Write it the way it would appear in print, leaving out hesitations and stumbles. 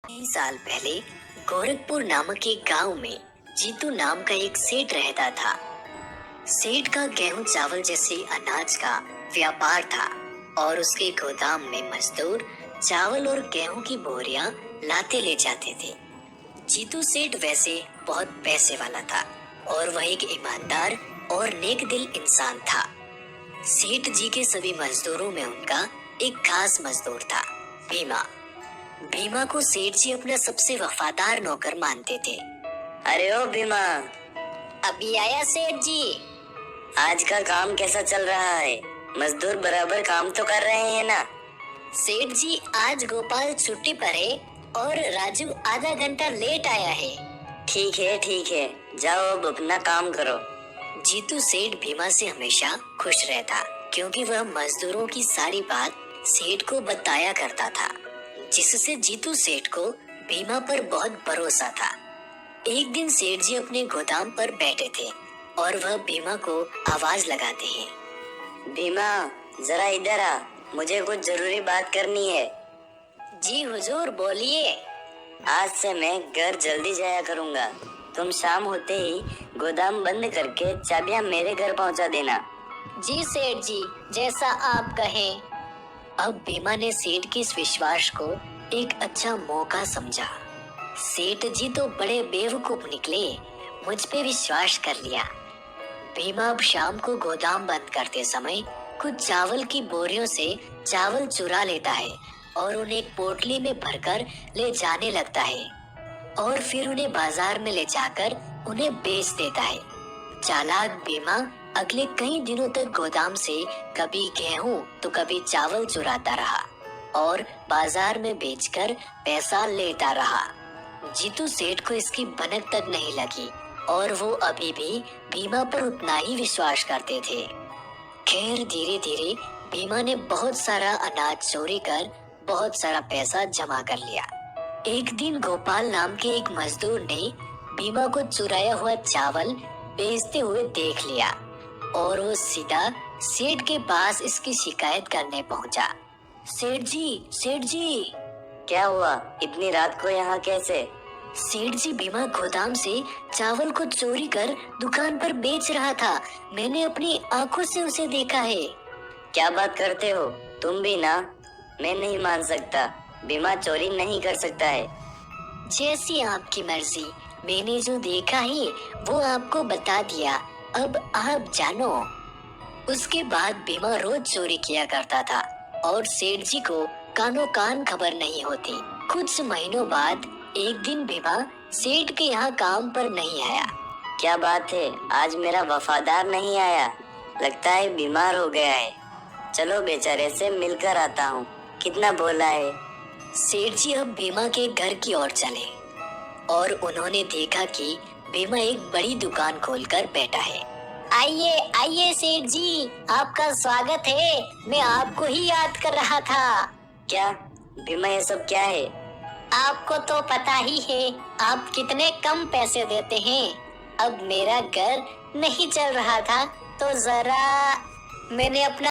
कई साल पहले गोरखपुर नामक एक गांव में जीतू नाम का एक सेठ रहता था। सेठ का गेहूं चावल जैसे अनाज का व्यापार था और उसके गोदाम में मजदूर चावल और गेहूं की बोरियां लाते ले जाते थे। जीतू सेठ वैसे बहुत पैसे वाला था और वह एक ईमानदार और नेक दिल इंसान था। सेठ जी के सभी मजदूरों में उनका एक खास मजदूर था, भीमा। भीमा को सेठ जी अपना सबसे वफादार नौकर मानते थे। अरे ओ भीमा, अभी आया सेठ जी। आज का काम कैसा चल रहा है? मजदूर बराबर काम तो कर रहे हैं ना? सेठ जी, आज गोपाल छुट्टी पर है और राजू आधा घंटा लेट आया है। ठीक है, जाओ अब अपना काम करो। जीतू सेठ भीमा से हमेशा खुश रहता क्योंकि वह मजदूरों की सारी बात सेठ को बताया करता था, जिससे जीतू सेठ को भीमा पर बहुत भरोसा था। एक दिन सेठ जी अपने गोदाम पर बैठे थे और वह भीमा को आवाज लगाते हैं। भीमा, जरा इधर आ, मुझे कुछ जरूरी बात करनी है। जी हुजूर, बोलिए। आज से मैं घर जल्दी जाया करूंगा। तुम शाम होते ही गोदाम बंद करके चाबियां मेरे घर पहुंचा देना। जी सेठ जी, जैसा आप कहें। अब भीमा ने सेठ के इस विश्वास को एक अच्छा मौका समझा। सेठ जी तो बड़े बेवकूफ निकले, मुझ पे विश्वास कर लिया। भीमा अब शाम को गोदाम बंद करते समय कुछ चावल की बोरियों से चावल चुरा लेता है और उन्हें एक पोटली में भरकर ले जाने लगता है और फिर उन्हें बाजार में ले जाकर उन्हें बेच देता है। चालाक भीमा अगले कई दिनों तक गोदाम से कभी गेहूं तो कभी चावल चुराता रहा और बाजार में बेचकर पैसा लेता रहा। जीतू सेठ को इसकी भनक तक नहीं लगी और वो अभी भी भीमा पर उतना ही विश्वास करते थे। खैर, धीरे धीरे भीमा ने बहुत सारा अनाज चोरी कर बहुत सारा पैसा जमा कर लिया। एक दिन गोपाल नाम के एक मजदूर ने भीमा को चुराया हुआ चावल बेचते हुए देख लिया और वो सीधा सेठ के पास इसकी शिकायत करने पहुंचा। सेठ जी। क्या हुआ? इतनी रात को यहाँ कैसे? सेठ जी, भीमा गोदाम से चावल को चोरी कर दुकान पर बेच रहा था। मैंने अपनी आंखों से उसे देखा है। क्या बात करते हो? तुम भी ना? मैं नहीं मान सकता। भीमा चोरी नहीं कर सकता है। जैसी आपकी मर्जी, मैंने जो देखा है वो आपको बता दिया, अब आप जानो। उसके बाद भीमा रोज चोरी किया करता था और सेठ जी को कानो कान खबर नहीं होती। कुछ महीनों बाद एक दिन भीमा सेठ के यहाँ काम पर नहीं आया। क्या बात है, आज मेरा वफादार नहीं आया? लगता है बीमार हो गया है। चलो बेचारे से मिलकर आता हूँ। कितना बोला है? सेठ जी अब भीमा के घर की ओर चले और उन्होंने देखा कि भीमा एक बड़ी दुकान खोलकर बैठा है। आइए सेठ जी, आपका स्वागत है। मैं आपको ही याद कर रहा था। क्या भीमा, ये सब क्या है? आपको तो पता ही है आप कितने कम पैसे देते हैं। अब मेरा घर नहीं चल रहा था तो जरा मैंने अपना